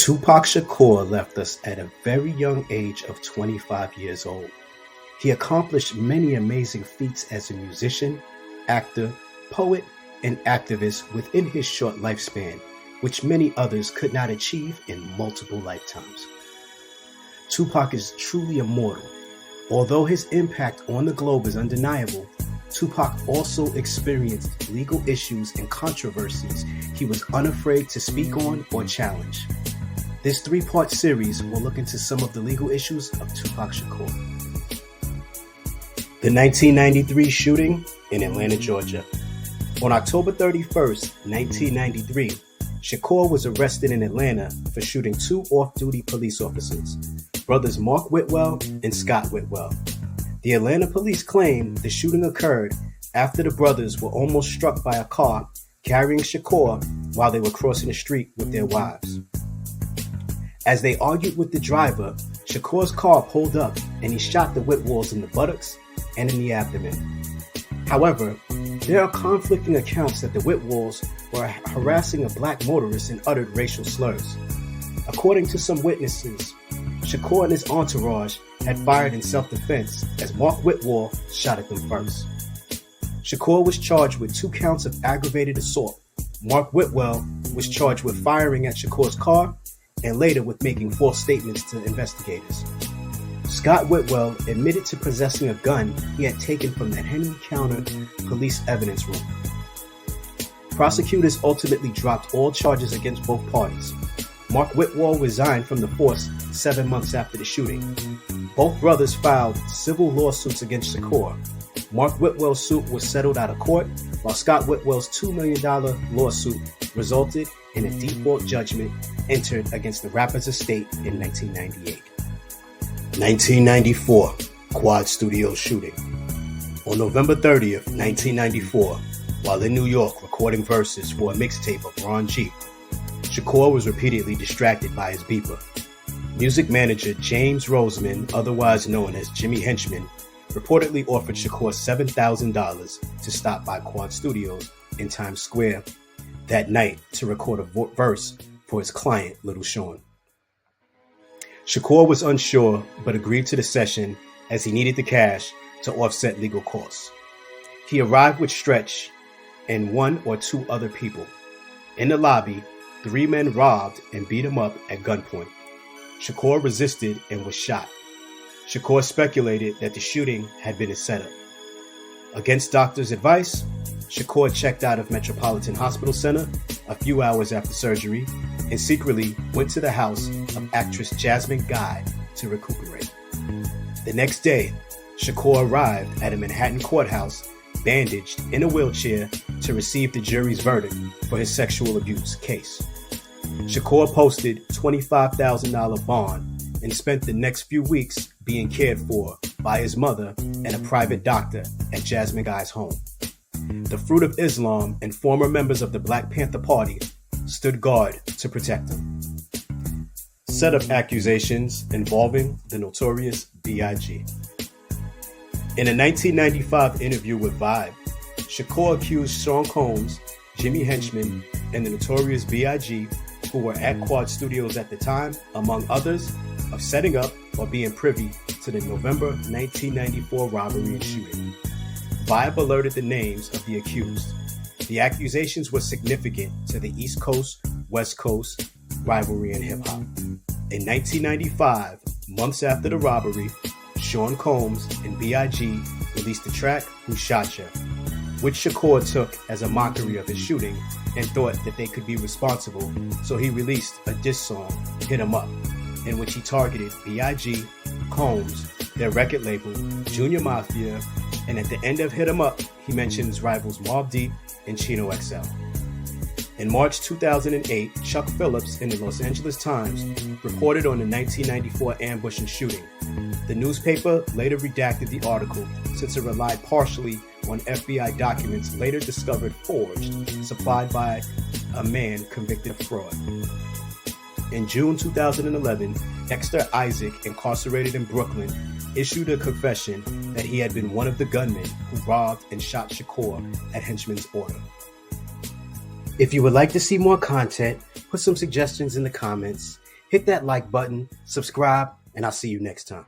Tupac Shakur left us at a very young age of 25 years old. He accomplished many amazing feats as a musician, actor, poet, and activist within his short lifespan, which many others could not achieve in multiple lifetimes. Tupac is truly immortal. Although his impact on the globe is undeniable, Tupac also experienced legal issues and controversies he was unafraid to speak on or challenge. This three-part series will look into some of the legal issues of Tupac Shakur. The 1993 shooting in Atlanta, Georgia. On October 31st, 1993, Shakur was arrested in Atlanta for shooting two off-duty police officers, brothers Mark Whitwell and Scott Whitwell. The Atlanta police claim the shooting occurred after the brothers were almost struck by a car carrying Shakur while they were crossing the street with their wives. As they argued with the driver, Shakur's car pulled up and he shot the Whitwells in the buttocks and in the abdomen. However, there are conflicting accounts that the Whitwells were harassing a black motorist and uttered racial slurs. According to some witnesses, Shakur and his entourage had fired in self-defense as Mark Whitwell shot at them first. Shakur was charged with 2 counts of aggravated assault. Mark Whitwell was charged with firing at Shakur's car and later with making false statements to investigators. Scott Whitwell admitted to possessing a gun he had taken from the Henry County Police Evidence Room. Prosecutors ultimately dropped all charges against both parties. Mark Whitwell resigned from the force 7 months after the shooting. Both brothers filed civil lawsuits against Shakur. Mark Whitwell's suit was settled out of court, while Scott Whitwell's $2 million lawsuit resulted in a default judgment entered against the rapper's estate in 1998. 1994 Quad Studios shooting. On November 30th, 1994, while in New York recording verses for a mixtape of Ron G, Shakur was repeatedly distracted by his beeper. Music manager James Roseman, otherwise known as Jimmy Henchman, reportedly offered Shakur $7,000 to stop by Quad Studios in Times Square that night to record a verse for his client, Little Sean. Shakur was unsure but agreed to the session as he needed the cash to offset legal costs. He arrived with Stretch and 1 or 2 other people. In the lobby, 3 men robbed and beat him up at gunpoint. Shakur resisted and was shot. Shakur speculated that the shooting had been a setup. Against doctors' advice, Shakur checked out of Metropolitan Hospital Center a few hours after surgery and secretly went to the house of actress Jasmine Guy to recuperate. The next day, Shakur arrived at a Manhattan courthouse bandaged in a wheelchair to receive the jury's verdict for his sexual abuse case. Shakur posted $25,000 bond and spent the next few weeks being cared for by his mother and a private doctor at Jasmine Guy's home. The Fruit of Islam and former members of the Black Panther Party stood guard to protect him. Set of accusations involving the Notorious B.I.G. In a 1995 interview with Vibe, Shakur accused Sean Combs, Jimmy Henchman, and the Notorious B.I.G., who were at Quad Studios at the time, among others, of setting up or being privy to the November 1994 robbery and shooting. Vibe alerted the names of the accused. The accusations were significant to the East Coast, West Coast rivalry in hip-hop. In 1995, months after the robbery, Sean Combs and B.I.G. released the track Who Shot Ya, which Shakur took as a mockery of his shooting and thought that they could be responsible, so he released a diss song, Hit 'Em Up, in which he targeted B.I.G., Combs, their record label, Junior Mafia, and at the end of Hit 'Em Up, he mentions rivals Mobb Deep and Chino XL. In March 2008, Chuck Phillips in the Los Angeles Times reported on the 1994 ambush and shooting. The newspaper later redacted the article since it relied partially on FBI documents later discovered forged, supplied by a man convicted of fraud. In June 2011, Dexter Isaac, incarcerated in Brooklyn, issued a confession that he had been one of the gunmen who robbed and shot Shakur at Henchman's order. If you would like to see more content, put some suggestions in the comments. Hit that like button, subscribe, and I'll see you next time.